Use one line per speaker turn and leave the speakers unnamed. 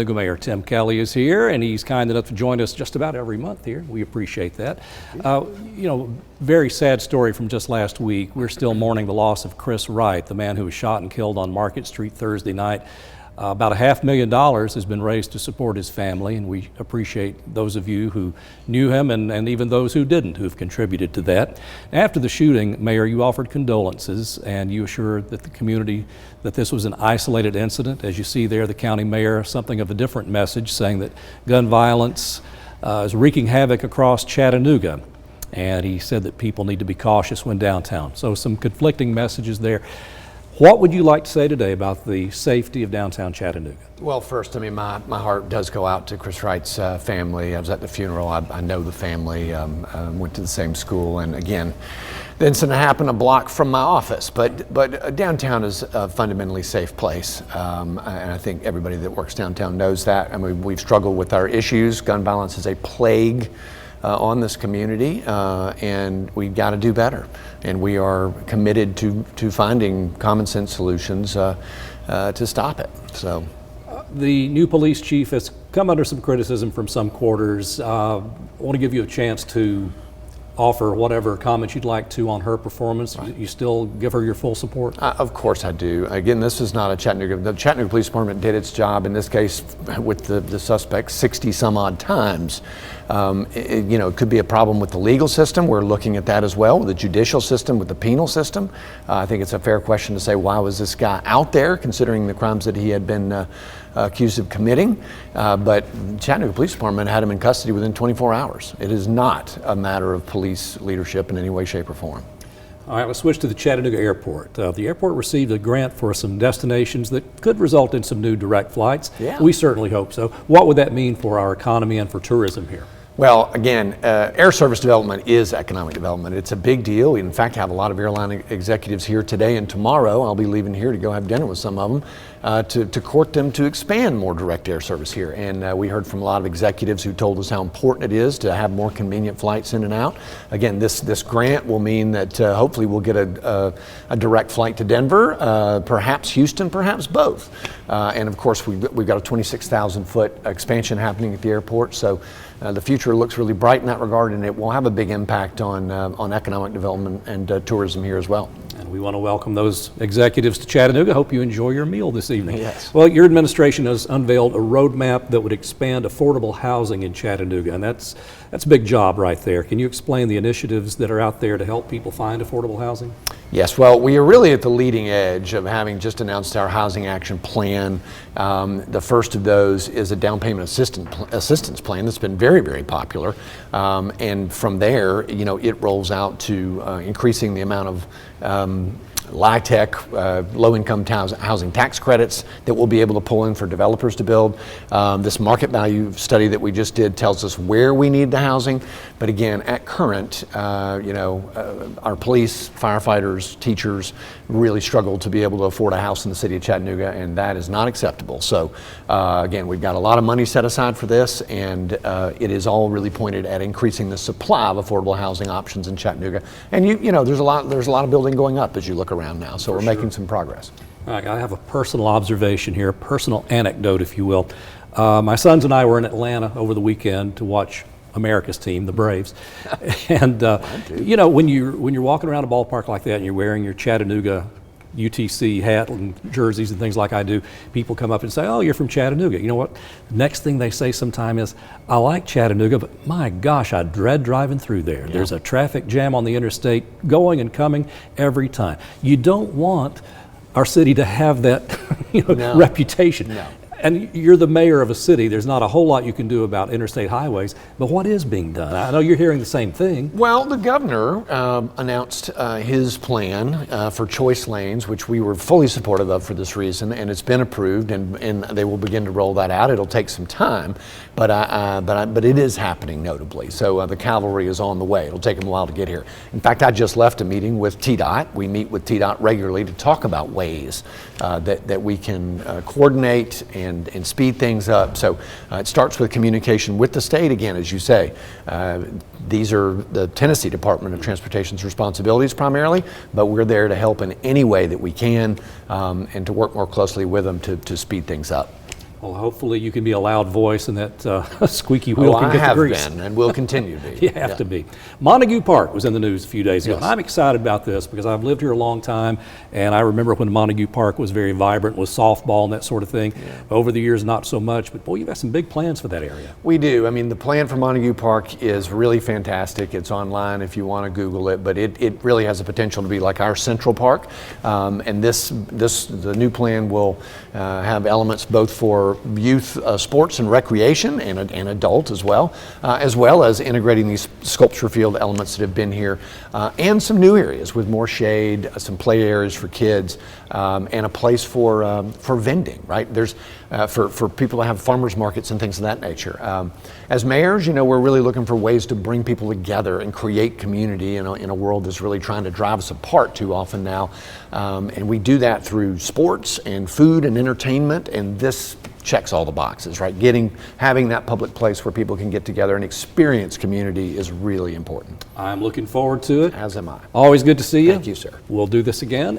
Chattanooga Mayor Tim Kelly is here, and he's kind enough to join us just about every month here. We appreciate that. Very sad story from just last week. We're still mourning the loss of Chris Wright, the man who was shot and killed on Market Street Thursday night. About $500,000 has been raised to support his family, and we appreciate those of you who knew him and even those who didn't, who've contributed to that. After the shooting, Mayor, you offered condolences, and you assured that the community that this was an isolated incident. As you see there, the county mayor, something of a different message, saying that gun violence is wreaking havoc across Chattanooga. And he said that people need to be cautious when downtown. So some conflicting messages there. What would you like to say today about the safety of downtown Chattanooga?
Well, first, my heart does go out to Chris Wright's family. I was at the funeral. I know the family, went to the same school, and again, the incident happened a block from my office. But downtown is a fundamentally safe place, and I think everybody that works downtown knows that. I mean, we've struggled with our issues. Gun violence is a plague on this community, and we've got to do better. And we are committed to finding common sense solutions to stop it. So,
the new police chief has come under some criticism from some quarters. I want to give you a chance to offer whatever comments you'd like to on her performance. Right. You still give her your full support?
Of course I do. Again, this is not a Chattanooga. The Chattanooga Police Department did its job in this case with the suspect 60 some odd times. It could be a problem with the legal system. We're looking at that as well, with the judicial system, with the penal system. I think it's a fair question to say, why was this guy out there, considering the crimes that he had been accused of committing? But Chattanooga Police Department had him in custody within 24 hours. It is not a matter of police leadership in any way, shape, or form.
All right, let's switch to the Chattanooga Airport. The airport received a grant for some destinations that could result in some new direct flights.
Yeah.
We certainly hope so. What would that mean for our economy and for tourism here?
Well, again, air service development is economic development. It's a big deal. We, in fact, have a lot of airline executives here today and tomorrow. I'll be leaving here to go have dinner with some of them to court them to expand more direct air service here. And we heard from a lot of executives who told us how important it is to have more convenient flights in and out. Again, this grant will mean that hopefully we'll get a direct flight to Denver, perhaps Houston, perhaps both. And of course, we've got a 26,000 foot expansion happening at the airport. So the future looks really bright in that regard, and it will have a big impact on economic development and tourism here as well.
And we want to welcome those executives to Chattanooga. Hope you enjoy your meal this evening.
Yes.
Well, your administration has unveiled a roadmap that would expand affordable housing in Chattanooga, and that's a big job right there. Can you explain the initiatives that are out there to help people find affordable housing?
Yes, well, we are really at the leading edge of having just announced our housing action plan. The first of those is a down payment assistance plan that's been very, very popular. And from there, it rolls out to increasing the amount of LIHTC, low-income housing tax credits that we'll be able to pull in for developers to build. This market value study that we just did tells us where we need the housing. But again, at current, our police, firefighters, teachers really struggle to be able to afford a house in the city of Chattanooga, and that is not acceptable. So again, we've got a lot of money set aside for this, and it is all really pointed at increasing the supply of affordable housing options in Chattanooga. And there's a lot of building going up as you look around now, so we're making some progress.
All right, I have a personal observation here, a personal anecdote, if you will. My sons and I were in Atlanta over the weekend to watch America's team, the Braves. And when you're walking around a ballpark like that and you're wearing your Chattanooga UTC hat and jerseys and things like I do, people come up and say, "Oh, you're from Chattanooga." You know what? The next thing they say sometime is, "I like Chattanooga, but my gosh, I dread driving through there. Yeah. There's a traffic jam on the interstate going and coming every time." You don't want our city to have that reputation. No. And you're the mayor of a city. There's not a whole lot you can do about interstate highways, but what is being done? I know you're hearing the same thing.
Well, the governor announced his plan for choice lanes, which we were fully supportive of for this reason, and it's been approved, and they will begin to roll that out. It'll take some time, but it is happening notably. So the cavalry is on the way. It'll take them a while to get here. In fact, I just left a meeting with TDOT. We meet with TDOT regularly to talk about ways that we can coordinate and speed things up. So it starts with communication with the state, again, as you say. These are the Tennessee Department of Transportation's responsibilities primarily, but we're there to help in any way that we can and to work more closely with them to speed things up.
Well, hopefully you can be a loud voice and that squeaky wheel
Oh,
can
I
get the
have
grease.
been and will continue to be.
You have to be. Montague Park was in the news a few days ago,
Yes.
and I'm excited about this because I've lived here a long time, and I remember when Montague Park was very vibrant with softball and that sort of thing. Over the years, not so much, but boy, you've got some big plans for that area.
We do. I mean, the plan for Montague Park is really fantastic. It's online if you want to Google it, but it really has the potential to be like our Central Park. And the new plan will have elements both for youth sports and recreation and adult as well as integrating these sculpture field elements that have been here and some new areas with more shade, some play areas for kids, and a place for vending, right? There's for people to have farmers markets and things of that nature. As mayors, we're really looking for ways to bring people together and create community in a world that's really trying to drive us apart too often now. And we do that through sports and food and entertainment, and this checks all the boxes, right? Having that public place where people can get together and experience community is really important.
I'm looking forward to it.
As am I.
Always good to see you.
Thank you, sir.
We'll do this again.